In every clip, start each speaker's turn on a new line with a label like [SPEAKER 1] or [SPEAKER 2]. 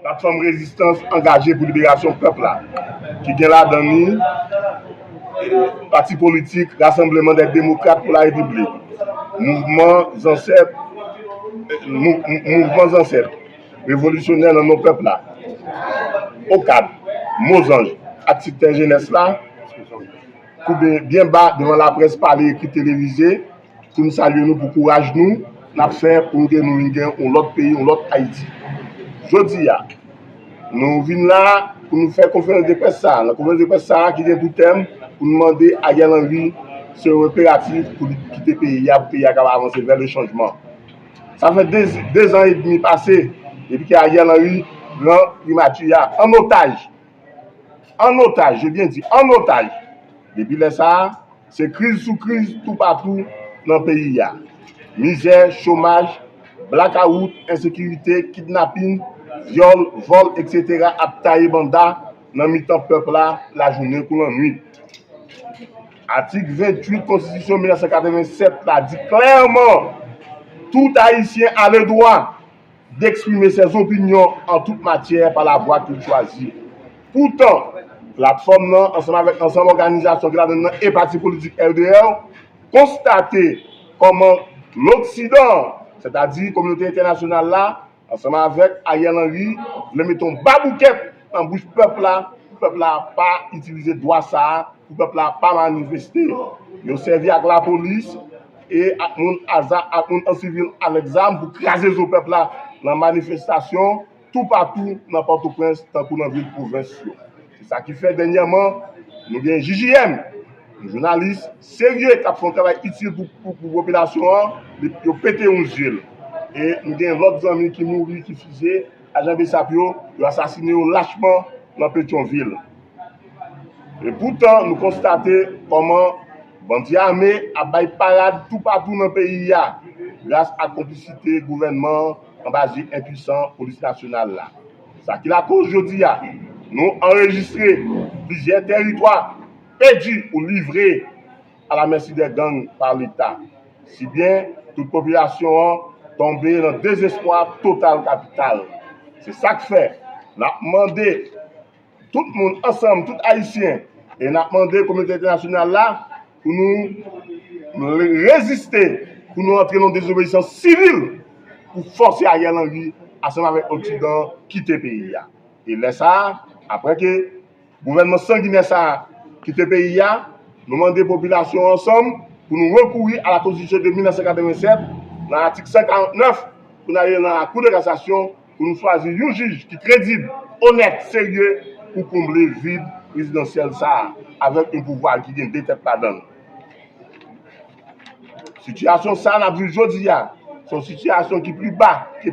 [SPEAKER 1] Plateforme résistance engagée pour libération peuple là, qui vient là dans nous, parti politique, Rassemblement des démocrates pour la République, mouvements ancêtres, révolutionnaires dans nos peuples là, au cadre, Mosange, activité jeunesse là, bien bas devant la presse parler, écrit télévisé, pour nous saluer nous, pour courage nous, n'a fait pour nous ayons l'autre pays, l'autre Haïti. Jodi ya, nous venons là pour nous faire conférence de presse ça. La conférence de presse ça qui vient tout thème pour nous demander à Ariel Henry ce impératif pour quitter le pays, pour le pays avancer vers le changement. Ça fait 2 ans et demi passés depuis qu'Ariel Henry rend Primature en otage. En otage, je viens dire en otage. Depuis ça, c'est crise sous crise tout partout dans le pays. Misère, chômage, blackout, insécurité, kidnapping, viol, vol, etc. à tailler banda dans le temps peuple là, la journée pour la nuit. Article 28 Constitution 1987 là dit clairement tout Haïtien a le droit d'exprimer ses opinions en toute matière par la voie qu'il choisit. Pourtant, plateforme non, ensemble avec l'ensemble organisation et parti politique LDR, constater comment l'Occident, c'est-à-dire la communauté internationale là, ensemble avec Ariel Henry, le mettons babouquette en bouche peuple là pas utiliser droit ça, le peuple là pas manifester. Ils ont servi avec la police et avec mon civil à l'examen pour craser le peuple là dans la manifestation, tout partout dans Port-au-Prince, tant que dans la ville province. C'est ça qui fait dernièrement, nous avons JJM, un journaliste sérieux qui a fait un travail utile pour la population, qui a pété un gel. Et nous avons l'autre ami qui mourit, qui fusait, agent Bessapio, qui a assassiné lâchement dans Pétionville. Et pourtant, nous constatons comment bandits armés a baillé parade tout partout dans le pays, grâce à la complicité du gouvernement en base impuissant police nationale. Ça qui la cause aujourd'hui, nous enregistré plusieurs territoires perdus ou livrés à la merci des gangs par l'État. Si bien toute population tombée dans le désespoir total capital. C'est ça que fait. Nous avons demandé tout le monde ensemble, tout Haïtien, et nous avons demandé à la communauté internationale là pour nous résister, pour nous entrer dans une désobéissance civile, pour forcer Ariel Henry, ensemble avec l'Occident, quitter le pays. Et là, ça, après que le gouvernement sanguinaire ça quitte le pays, nous demandons aux populations ensemble pour nous recourir à la Constitution de 1987, dans l'article 59, pour aller dans la Cour de cassation, pour nous choisir un juge qui est crédible, honnête, sérieux, pour combler le vide présidentiel ça, avec un pouvoir qui vient de tête là-dedans. Situation ça, on a vu aujourd'hui, c'est une situation qui est plus bas que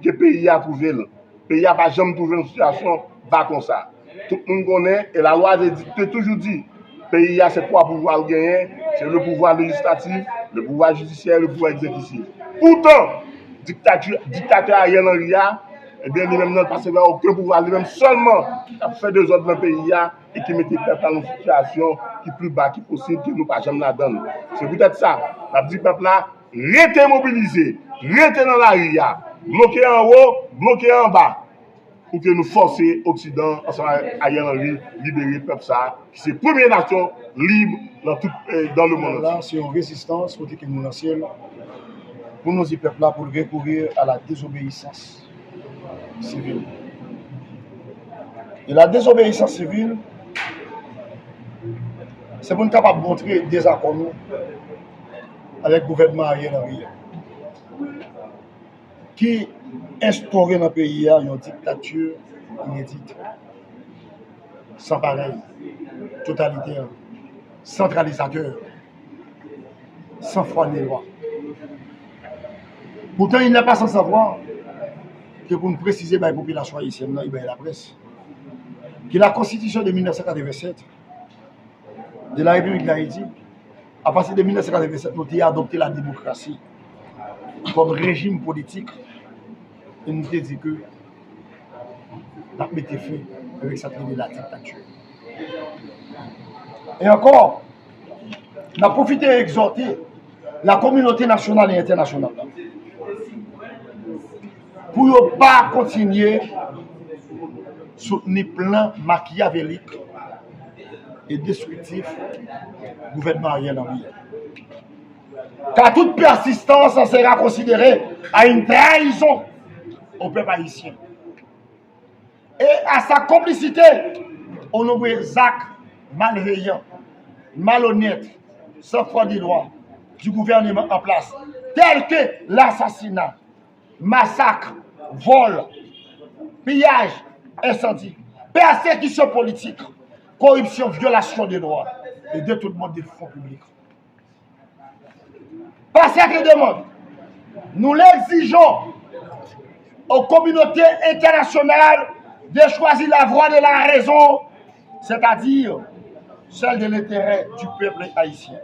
[SPEAKER 1] le pays a trouvé. Le pays n'a pas jamais trouvé une situation bas comme ça. Tout le monde connaît, et la loi a toujours dit, le pays a ses 3 pouvoirs gagnés, c'est le pouvoir législatif, le pouvoir judiciaire, le pouvoir exécutif. Pourtant, dictateur Ariel Henry, eh bien, lui-même n'a pas vers aucun pouvoir, lui-même seulement a fait 2 autres dans le pays et qui mettait le peuple dans une situation qui est plus bas, qui est possible, que nous pas jamais la donne. C'est peut-être ça. La dit peuple là, restez mobilisé, restez dans la rue, bloqué en haut, bloqué en bas, pour que nous forcions l'Occident, ensemble avec Ariel Henry, libérer le peuple ça, qui c'est la première nation libre dans le monde.
[SPEAKER 2] Là, c'est une résistance côté que nous lançons pour nous dire peuple là pour recourir à la désobéissance civile. Et la désobéissance civile, c'est pour nous capables de montrer des accords avec le gouvernement Ariel Henry qui instaure dans le pays une dictature inédite, sans pareil, totalitaire, centralisateur, sans foi ni loi. Pourtant, il n'est pas sans savoir que pour nous préciser la population haïtienne, il y a la presse, que la Constitution de 1987 de la République d'Haïti, à partir de 1987, nous avons adopté la démocratie comme régime politique et nous avons dit que nous avons mis feu avec cette la dictature. Et encore, nous avons profité et exhorté la communauté nationale et internationale pour ne pas continuer soutenir plan machiavélique et destructif gouvernement Ariel Henry. Car toute persistance sera considérée à une trahison au peuple haïtien. Et à sa complicité au nombreux actes malveillants, malhonnêtes, sans foi du droit du gouvernement en place, tels que l'assassinat, massacre, vol, pillage, incendie, persécution politique, corruption, violation des droits et détournement des fonds publics. Par cette demande, nous l'exigeons aux communautés internationales de choisir la voie de la raison, c'est-à-dire celle de l'intérêt du peuple haïtien.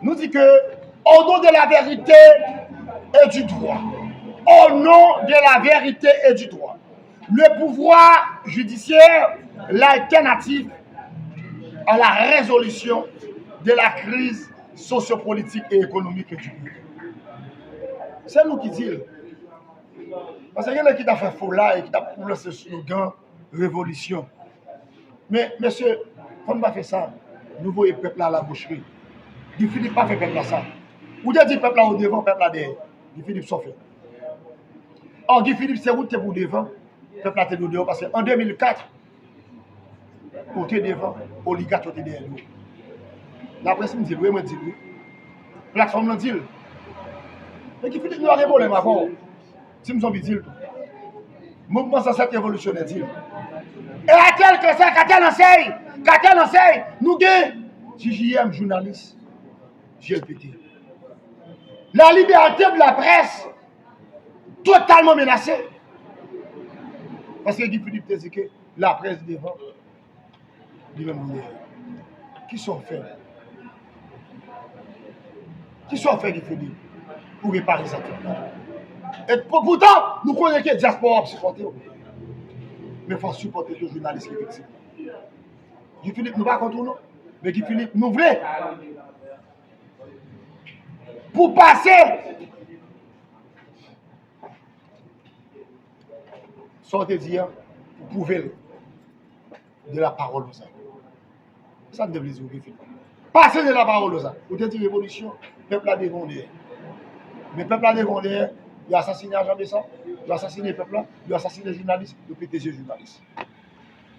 [SPEAKER 2] Nous dit que, au nom de la vérité et du droit, au nom de la vérité et du droit, le pouvoir judiciaire, l'alternative à la résolution de la crise sociopolitique et économique du pays. C'est nous qui disons. Parce qu'il y en a qui t'a fait faux là et qui t'a prouvé ce slogan révolution. Mais monsieur, on ne va pas faire ça. Nous voyons le peuple à la boucherie. Guy Philippe pas fait peuple à ça. Ou dit le peuple là au devant, peuple là derrière. Guy Philippe s'en fait. Or, Guy Philippe, c'est où tu es pour devant, peuple là t'es dehors. Parce qu'en 2004, pour te devant, oligarque t'es derrière nous. La presse me dit, oui, moi dis oui. La plateforme me dit. Mais Guy Philippe nous a révolé avant. Si nous sommes dit, mouvement sans cette révolutionnaire dit. Et à tel que ça, quand elle enseigne, nous gagnons. JJM, journaliste, GLPT. La liberté de la presse, totalement menacée. Parce que Guy Philippe te dit que la presse devant, lui-même, qui sont faits? Qui sont faits, Guy Philippe, pour réparer ça? Et pourtant, nous connaissons que la diaspora pour supporter. Mais il faut supporter les journalistes, effectivement. Guy Philippe, nous ne pas contre nous. Mais Guy Philippe, nous voulons. Pour passer. Sortez dire, vous pouvez de la parole aux hommes. Ça ne devrait pas dire. Passer de la parole aux hommes. Vous dites révolution, le peuple a dévendé. Mais le peuple a dévendé. Il a assassiné Jean Besson, il a assassiné le peuple là, il a assassiné les journalistes, le PTG journaliste.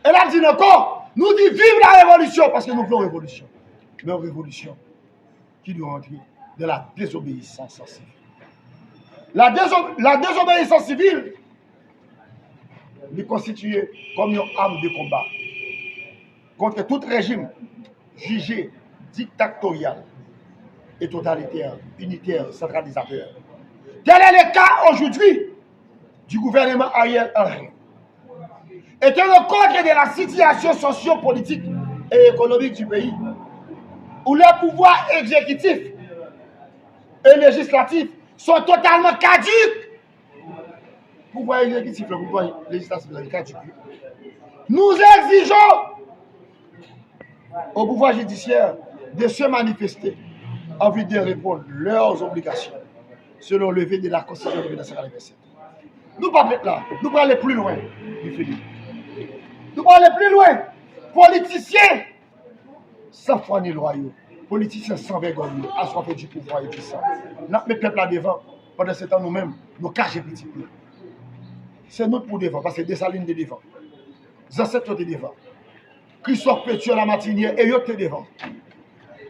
[SPEAKER 2] Et là, dit encore, nous dit vive la révolution, parce que nous voulons révolution. Mais une révolution qui doit entrer de la désobéissance civile. La désobéissance civile est constituée comme une arme de combat contre tout régime jugé dictatorial et totalitaire, unitaire, centralisateur. Tel est le cas aujourd'hui du gouvernement Ariel Henry. Et tenant compte de la situation socio-politique et économique du pays, où les pouvoirs exécutifs et législatifs sont totalement caduques. Pouvoir exécutif, le pouvoir législatif est caduque. Nous exigeons au pouvoir judiciaire de se manifester en vue de répondre leurs obligations selon le levé de la Constitution de 1947. Nous ne pouvons pas être là. Nous pouvons aller plus loin, Philippe. Nous pouvons aller plus loin. Politiciens sans foi ni loi, politiciens sans vergogne, assoiffés du pouvoir et du sang. Nous mettons le peuple là devant. Pendant ce temps, nous-mêmes, nous cachons petit peu. C'est nous pour devant, parce que Dessalines de devant. Zancet de devant. Christophe Pétion la Martinière et eux de devant.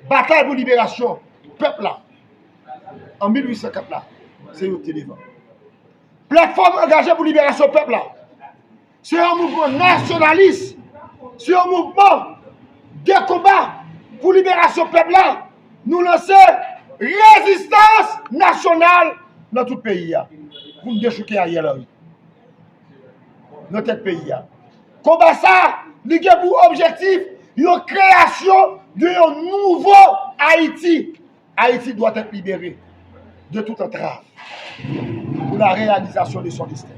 [SPEAKER 2] Bataille pour libération, peuple là. En 1804 là, c'est eux de devant. Plateforme engagée pour libération peuple là. C'est un mouvement nationaliste. C'est un mouvement de combat pour libération peuple là. Nous lançons résistance nationale dans tout le pays. Pour nous déchouquer ailleurs là. Dans tout le pays. Combat ça, il a pour objectif une création d'un nouveau Haïti. Haïti doit être libéré de toute entrave pour la réalisation de son destin.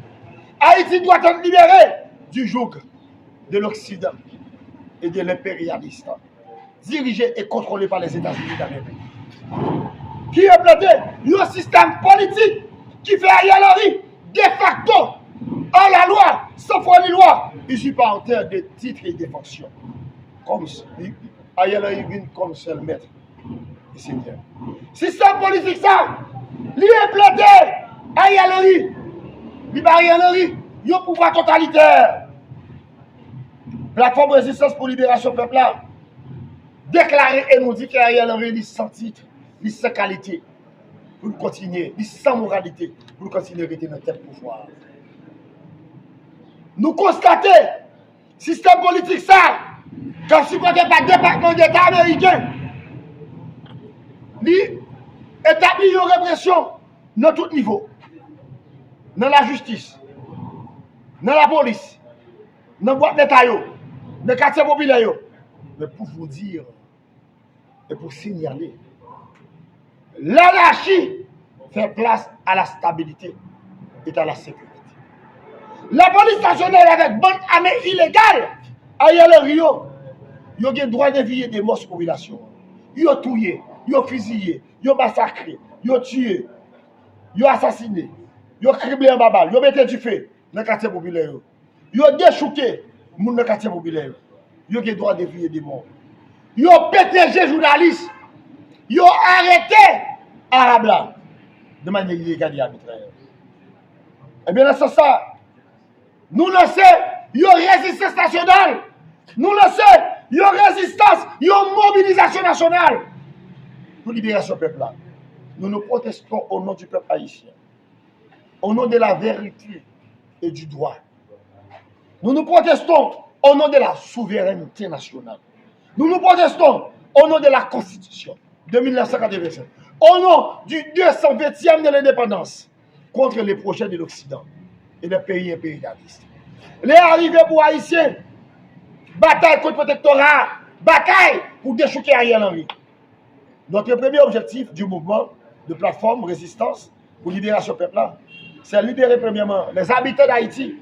[SPEAKER 2] Haïti doit être libéré du joug de l'Occident et de l'impérialiste. dirigé et contrôlé par les États-Unis d'Amérique. Qui est planté un système politique qui fait Ariel Henry de facto, en la loi, sans foi ni loi, usurpateur de titres et de fonctions. Comme Ariel Henry vient comme seul maître et seigneur. Système politique ça, lui est planté Ariel Henry. Lui Ariel Henry, il y a un pouvoir totalitaire. Plateforme résistance pour libération peuple là, déclaré et nous dit qu'Ariel Henry est sans titre, il sans qualité, pour continuer, il sans moralité, pour continuer à rester dans tel pouvoir. Nous constatons, système politique ça, comme si pas le département d'État américain, il établit une répression dans tout niveau, dans la justice, dans la police, dans le boîte d'État, dans le quartier populaire. Mais pour vous dire, et pour signaler, l'anarchie fait place à la stabilité et à la sécurité. La police nationale avec bonne armée illégale, Ariel Henry, ils ont le droit d'éveiller des morts sur la population. Ils ont tué, ils ont fusillé, ils ont massacré, ils ont tué, ils ont assassiné, ils ont criblé en babal, ils ont mis du feu dans le quartier populaire. Ils ont déchouqué les gens dans le quartier populaire. Ils ont le droit d'éveiller des morts. Ils ont pété les journalistes. Ils ont arrêté Arabes là de manière illégale et arbitraire. Eh bien, c'est ça. Nous le savons, il y a une résistance nationale. Nous le savons, il y a une résistance, il y a une mobilisation nationale pour libération du peuple là. Nous nous protestons au nom du peuple haïtien, au nom de la vérité et du droit. Nous nous protestons au nom de la souveraineté nationale. Nous nous protestons au nom de la Constitution de 1987, au nom du 220e de l'indépendance, contre les projets de l'Occident et des pays impérialistes. Les arrivées pour Haïtiens, bataille contre le protectorat, bataille pour déchouquer Ariel Henry. Notre premier objectif du mouvement de plateforme résistance pour libération peuple, c'est libérer premièrement les habitants d'Haïti.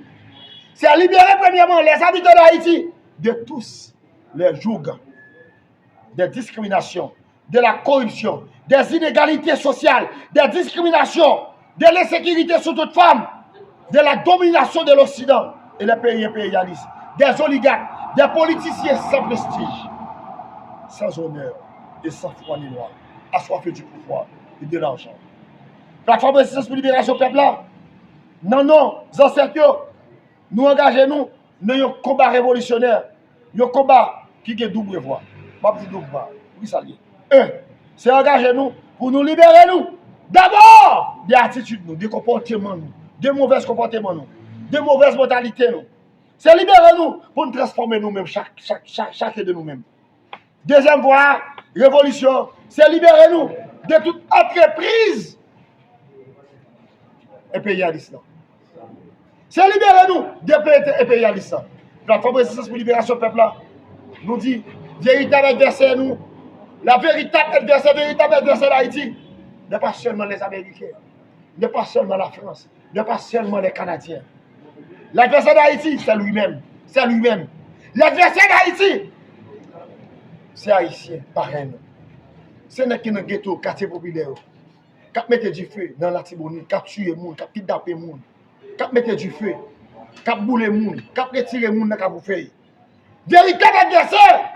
[SPEAKER 2] C'est libérer premièrement les habitants d'Haïti de tous les jougs, des discriminations, de la corruption, des inégalités sociales, des discriminations, de l'insécurité sur toute femme, de la domination de l'Occident et les pays impérialistes, des oligarques, des politiciens sans prestige, sans honneur et sans foi ni loi, assoiffés du pouvoir et de l'argent. Plateforme de résistance pour libération du peuple, non, non, ancêtres, nous engageons dans un combat révolutionnaire, un combat qui a double voie. Pas petit double voie. Oui, ça lié. C'est engager nous pour nous libérer nous. D'abord, des attitudes, nous, des comportements, nous, des mauvais comportements, nous, des mauvaises mentalités. Nous. C'est libérer nous pour nous transformer nous-mêmes, chacun de nous-mêmes. Deuxième voie, révolution, c'est libérer nous de toute entreprise impérialiste. C'est libérer nous des pays impérialistes. La plateforme de résistance pour libération du peuple nous dit, véritable adversaire nous, la véritable adversaire d'Haïti, n'est pas seulement les Américains, n'est pas seulement la France, n'est pas seulement les Canadiens. L'adversaire d'Haïti, c'est lui-même. C'est lui-même. L'adversaire d'Haïti, c'est haïtien, pareil. C'est n'est qu'un ghetto, quartier populaire, qui mettent du feu dans la Tibonite, qui tuent les gens, qui kidnappent les gens, qui mettent du feu, qui boule les gens, qui retirent les gens dans la bouffée. Véritable adversaire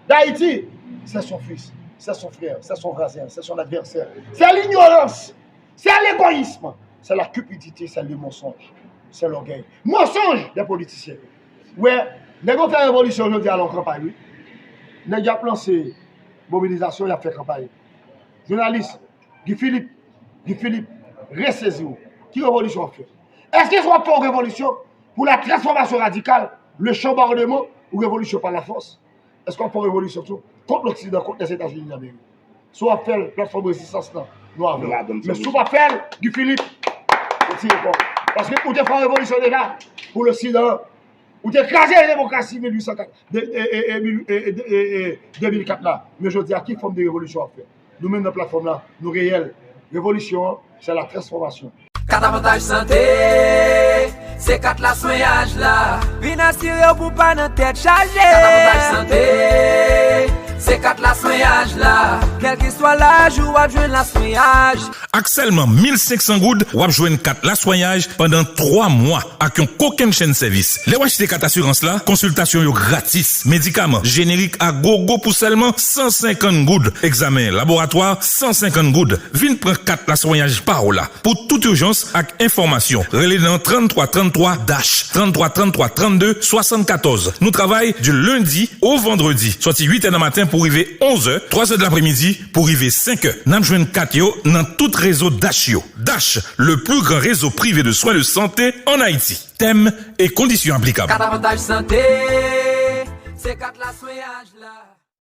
[SPEAKER 2] d'Haïti, c'est son fils, c'est son frère, c'est son voisin, c'est son adversaire. C'est l'ignorance, c'est l'égoïsme, c'est la cupidité, c'est le mensonge, c'est l'orgueil. Mensonge des politiciens. Ouais, les gens font la révolution aujourd'hui à l'encampagne. Les gens ont lancé mobilisation, ils ont fait campagne. Journaliste, Guy Philippe, ressaisez-vous. Qui révolution fait? Est-ce qu'ils sont pour révolution pour la transformation radicale, le chambardement ou révolution par la force? Est-ce qu'on fait révolution tout contre l'Occident, contre les États-Unis d'Amérique? Soit faire la plateforme de résistance, nous avons. Mais soit faire Guy Philippe, parce que vous avez fait révolution déjà pour l'Occident. Vous avez écrasé la démocratie 2004 là. Mais je dis à qui forme de révolution à faire? Nous-mêmes dans la plateforme là, nous réelle. Révolution, c'est la transformation.
[SPEAKER 3] 4 avantages santé, c'est 4 la soignage là. Vin assuré pour pas notre tête chargée. 4 avantages santé, c'est 4 soignage là. Quel que soit l'âge ou à jouer la soignage.
[SPEAKER 4] Avec seulement 1500 goudes, ou joindre 4 la soignage pendant 3 mois avec un aucun chaîne service. Les acheter 4 assurance là, consultation yo gratis, médicaments génériques à gogo pour seulement 150 goudes, examen laboratoire 150 goudes. Vinn prend 4 la soignage par là. Pour toute urgence avec information, relais dans 33 33 dash 33 33 32 74. Nous travaillons du lundi au vendredi, sorti 8h du matin pour arriver 11h, 3h de l'après-midi pour arriver 5h. Nous joignons 4 yo dans tout réseau Dash yo. Dash, le plus grand réseau privé de soins de santé en Haïti. Thème et conditions applicables.
[SPEAKER 3] 4 avantages santé, c'est 4 la soignage là.